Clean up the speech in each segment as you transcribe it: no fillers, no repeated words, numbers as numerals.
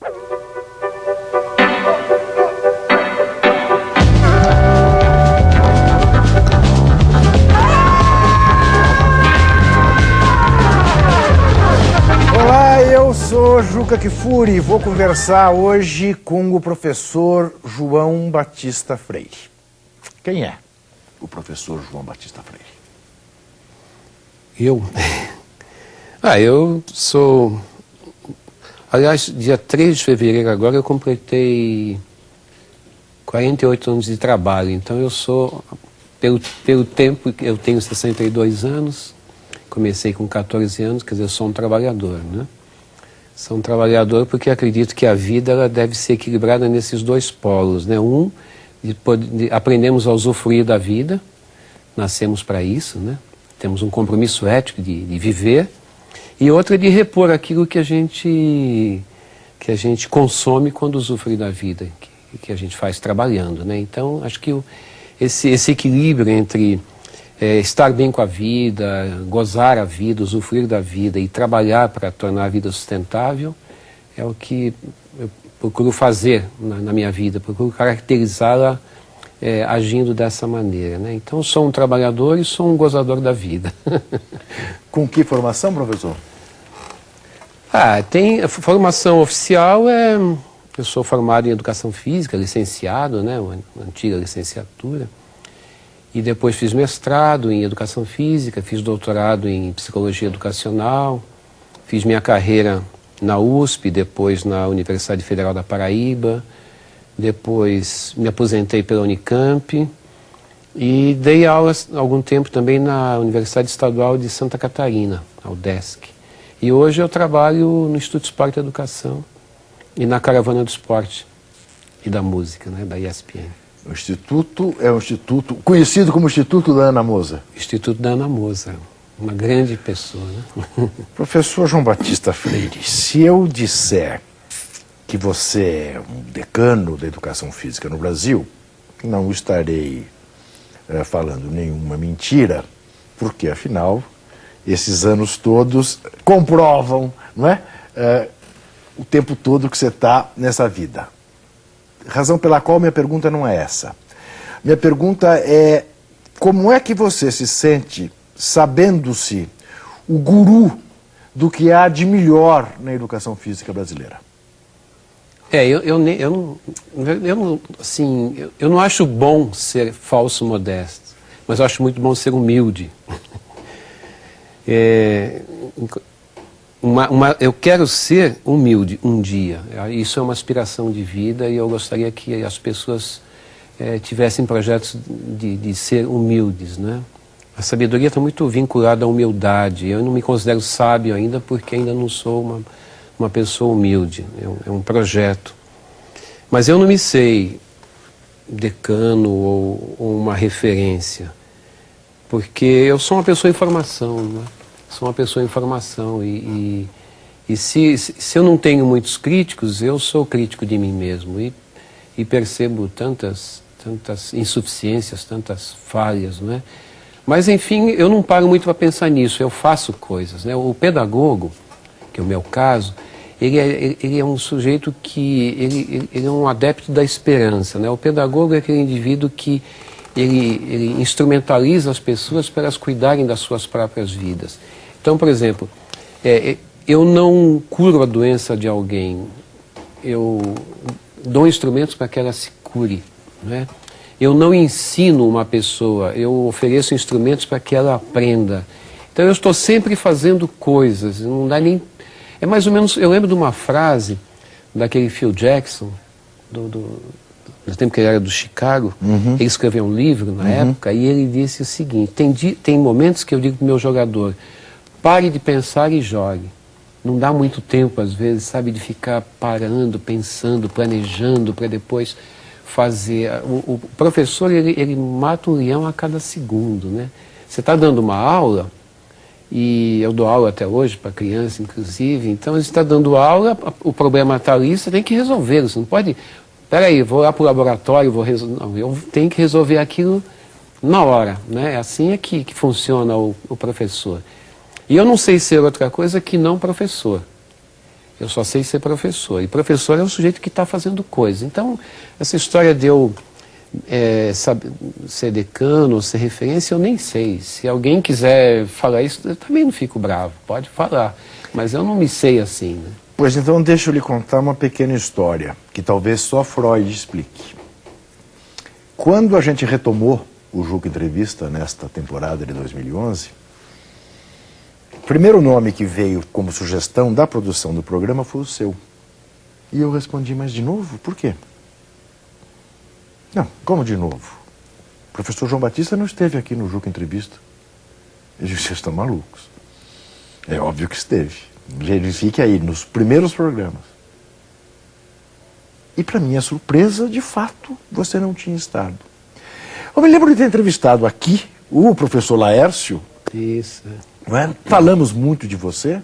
Olá, eu sou Juca Kfouri e vou conversar hoje com o professor João Batista Freire. Quem é o professor João Batista Freire? Eu sou... Aliás, dia 3 de fevereiro agora eu completei 48 anos de trabalho. Então eu sou, pelo tempo, eu tenho 62 anos, comecei com 14 anos, quer dizer, eu sou um trabalhador, né? Sou um trabalhador porque acredito que a vida ela deve ser equilibrada nesses dois polos, né? Aprendemos a usufruir da vida, nascemos para isso, né? Temos um compromisso ético de viver, e outra de repor aquilo que a gente consome quando usufrui da vida, que a gente faz trabalhando, né? Então, acho que esse equilíbrio entre estar bem com a vida, gozar a vida, usufruir da vida e trabalhar para tornar a vida sustentável é o que eu procuro fazer na minha vida, procuro caracterizá-la agindo dessa maneira, né? Então, sou um trabalhador e sou um gozador da vida. Com que formação, professor? Tem a formação oficial, eu sou formado em Educação Física, licenciado, né? Uma antiga licenciatura. E depois fiz mestrado em Educação Física, fiz doutorado em Psicologia Educacional, fiz minha carreira na USP, depois na Universidade Federal da Paraíba, depois me aposentei pela Unicamp e dei aulas há algum tempo também na Universidade Estadual de Santa Catarina, a UDESC. E hoje eu trabalho no Instituto de Esporte e Educação e na Caravana do Esporte e da Música, né, da ESPN. O Instituto é um instituto conhecido como Instituto da Ana Moser. Instituto da Ana Moser, uma grande pessoa, né? Professor João Batista Freire, se eu disser que você é um decano da educação física no Brasil, não estarei falando nenhuma mentira, porque afinal esses anos todos comprovam, não é? O tempo todo que você está nessa vida. Razão pela qual minha pergunta não é essa. Minha pergunta é: como é que você se sente sabendo-se o guru do que há de melhor na educação física brasileira? Eu não acho bom ser falso modesto, mas eu acho muito bom ser humilde. Eu quero ser humilde um dia. Isso é uma aspiração de vida e eu gostaria que as pessoas tivessem projetos de ser humildes, né? A sabedoria está muito vinculada à humildade. Eu não me considero sábio ainda porque ainda não sou uma pessoa humilde. É um projeto. Mas eu não me sei decano ou uma referência, porque eu sou uma pessoa em formação, né? Sou uma pessoa em formação e se eu não tenho muitos críticos, eu sou crítico de mim mesmo e percebo tantas insuficiências, tantas falhas, né? Mas enfim, eu não paro muito para pensar nisso, eu faço coisas, né? O pedagogo, que é o meu caso, ele é um sujeito que ele é um adepto da esperança, né? O pedagogo é aquele indivíduo que ele instrumentaliza as pessoas para elas cuidarem das suas próprias vidas. Então, por exemplo, eu não curo a doença de alguém, eu dou instrumentos para que ela se cure, né? Eu não ensino uma pessoa, eu ofereço instrumentos para que ela aprenda. Então eu estou sempre fazendo coisas, não dá nem... É mais ou menos, eu lembro de uma frase daquele Phil Jackson, no tempo que ele era do Chicago, ele escreveu um livro na época e ele disse o seguinte: tem momentos que eu digo para o meu jogador, pare de pensar e jogue. Não dá muito tempo, às vezes, sabe, de ficar parando, pensando, planejando para depois fazer. O professor, ele mata um leão a cada segundo, né? Você está dando uma aula, e eu dou aula até hoje para criança, inclusive, então você está dando aula, o problema está ali, você tem que resolver, você não pode... Peraí, vou lá para o laboratório, vou resolver... Não, eu tenho que resolver aquilo na hora, né? Assim é que funciona o professor. E eu não sei ser outra coisa que não professor. Eu só sei ser professor. E professor é o sujeito que está fazendo coisa. Então, essa história de eu ser decano, ser referência, eu nem sei. Se alguém quiser falar isso, eu também não fico bravo. Pode falar. Mas eu não me sei assim, né? Pois então, deixa eu lhe contar uma pequena história, que talvez só Freud explique. Quando a gente retomou o Juca Entrevista, nesta temporada de 2011, o primeiro nome que veio como sugestão da produção do programa foi o seu. E eu respondi, mas de novo? Por quê? Não, como de novo? O professor João Batista não esteve aqui no Juca Entrevista. Eu disse, vocês estão malucos. É óbvio que esteve. Verifique aí, nos primeiros programas. E para minha surpresa, de fato, você não tinha estado. Eu me lembro de ter entrevistado aqui o professor Laércio. Isso. Não é? Falamos muito de você.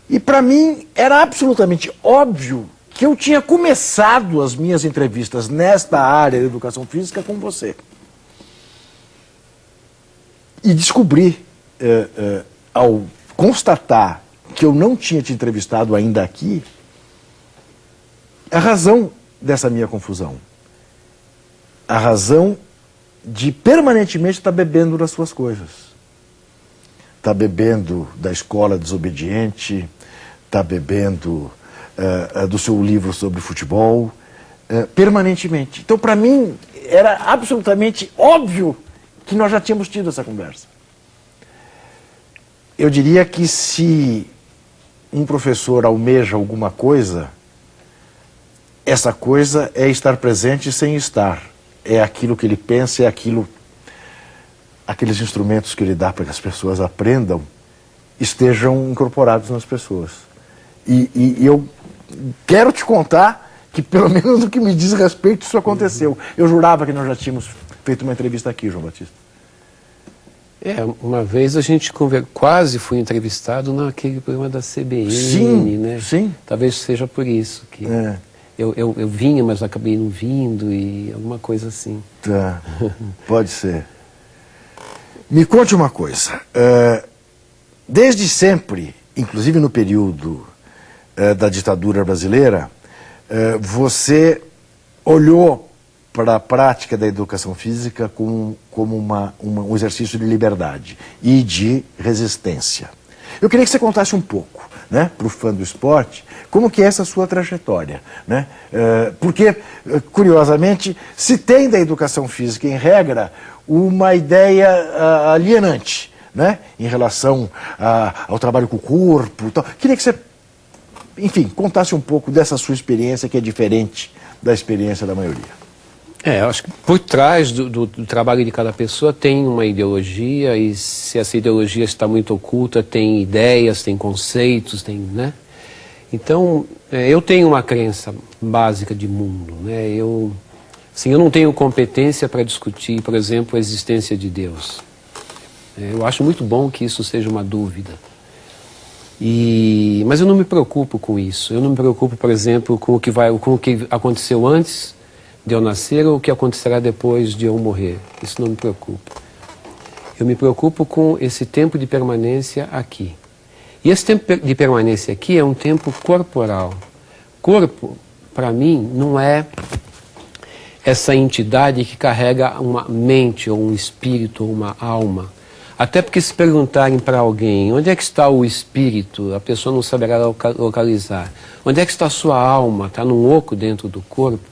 E para mim era absolutamente óbvio que eu tinha começado as minhas entrevistas nesta área de educação física com você. E descobri, ao constatar que eu não tinha te entrevistado ainda aqui, a razão dessa minha confusão. A razão de permanentemente estar bebendo das suas coisas. Está bebendo da escola desobediente, está bebendo do seu livro sobre futebol, permanentemente. Então, para mim, era absolutamente óbvio que nós já tínhamos tido essa conversa. Eu diria que se um professor almeja alguma coisa, essa coisa é estar presente sem estar. É aquilo que ele pensa, é aqueles instrumentos que ele dá para que as pessoas aprendam, estejam incorporados nas pessoas. E eu quero te contar que, pelo menos no que me diz respeito, isso aconteceu. Eu jurava que nós já tínhamos feito uma entrevista aqui, João Batista. Uma vez a gente quase fui entrevistado naquele programa da CBN, sim, né? Sim. Talvez seja por isso que eu vinha, mas acabei não vindo e alguma coisa assim. Tá, pode ser. Me conte uma coisa. Desde sempre, inclusive no período da ditadura brasileira, você olhou para a prática da educação física como um exercício de liberdade e de resistência. Eu queria que você contasse um pouco, né, para o fã do esporte, como que é essa sua trajetória, né? Porque, curiosamente, se tem da educação física, em regra, uma ideia alienante, né, em relação ao trabalho com o corpo. Tal. Queria que você, enfim, contasse um pouco dessa sua experiência, que é diferente da experiência da maioria. Eu acho que por trás do trabalho de cada pessoa tem uma ideologia, e se essa ideologia está muito oculta, tem ideias, tem conceitos, né? Então, eu tenho uma crença básica de mundo, né? Eu não tenho competência para discutir, por exemplo, a existência de Deus. Eu acho muito bom que isso seja uma dúvida. Mas eu não me preocupo com isso. Eu não me preocupo, por exemplo, com o que aconteceu antes de eu nascer ou o que acontecerá depois de eu morrer. Isso não me preocupa. Eu me preocupo com esse tempo de permanência aqui. E esse tempo de permanência aqui é um tempo corporal. Corpo, para mim, não é essa entidade que carrega uma mente, ou um espírito, ou uma alma. Até porque se perguntarem para alguém, onde é que está o espírito, a pessoa não saberá localizar. Onde é que está a sua alma? Está num oco dentro do corpo?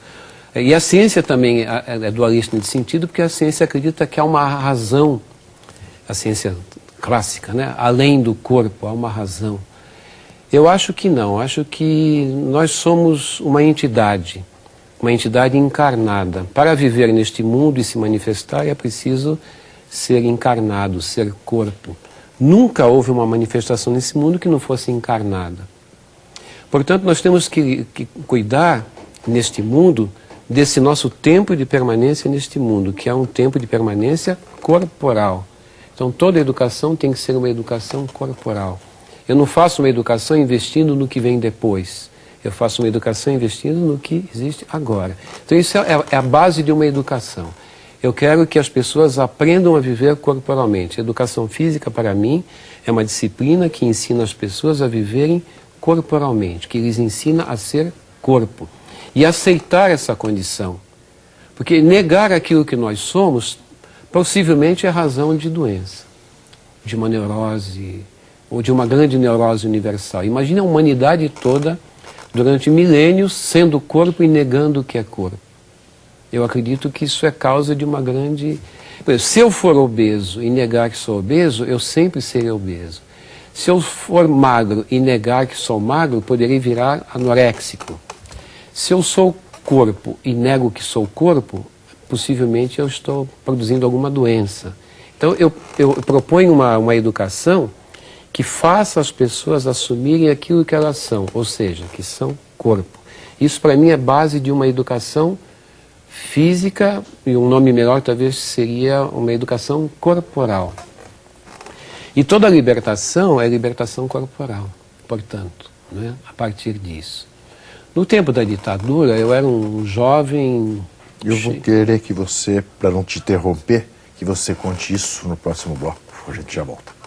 E a ciência também é dualista nesse sentido, porque a ciência acredita que há uma razão, a ciência clássica, né? Além do corpo, há uma razão. Eu acho que não, acho que nós somos uma entidade encarnada. Para viver neste mundo e se manifestar é preciso ser encarnado, ser corpo. Nunca houve uma manifestação nesse mundo que não fosse encarnada. Portanto, nós temos que cuidar neste mundo desse nosso tempo de permanência neste mundo, que é um tempo de permanência corporal. Então, toda educação tem que ser uma educação corporal. Eu não faço uma educação investindo no que vem depois. Eu faço uma educação investindo no que existe agora. Então, isso é a base de uma educação. Eu quero que as pessoas aprendam a viver corporalmente. A educação física, para mim, é uma disciplina que ensina as pessoas a viverem corporalmente, que lhes ensina a ser corpo e aceitar essa condição. Porque negar aquilo que nós somos, possivelmente é razão de doença, de uma neurose, ou de uma grande neurose universal. Imagine a humanidade toda, durante milênios, sendo corpo e negando o que é corpo. Eu acredito que isso é causa de uma grande... Por exemplo, se eu for obeso e negar que sou obeso, eu sempre serei obeso. Se eu for magro e negar que sou magro, poderei virar anoréxico. Se eu sou corpo e nego que sou corpo, possivelmente eu estou produzindo alguma doença. Então eu proponho uma educação que faça as pessoas assumirem aquilo que elas são, ou seja, que são corpo. Isso para mim é base de uma educação física, e um nome melhor talvez seria uma educação corporal. E toda libertação é libertação corporal, portanto, né, a partir disso. No tempo da ditadura, eu era um jovem... Eu vou querer que você, para não te interromper, que você conte isso no próximo bloco. A gente já volta.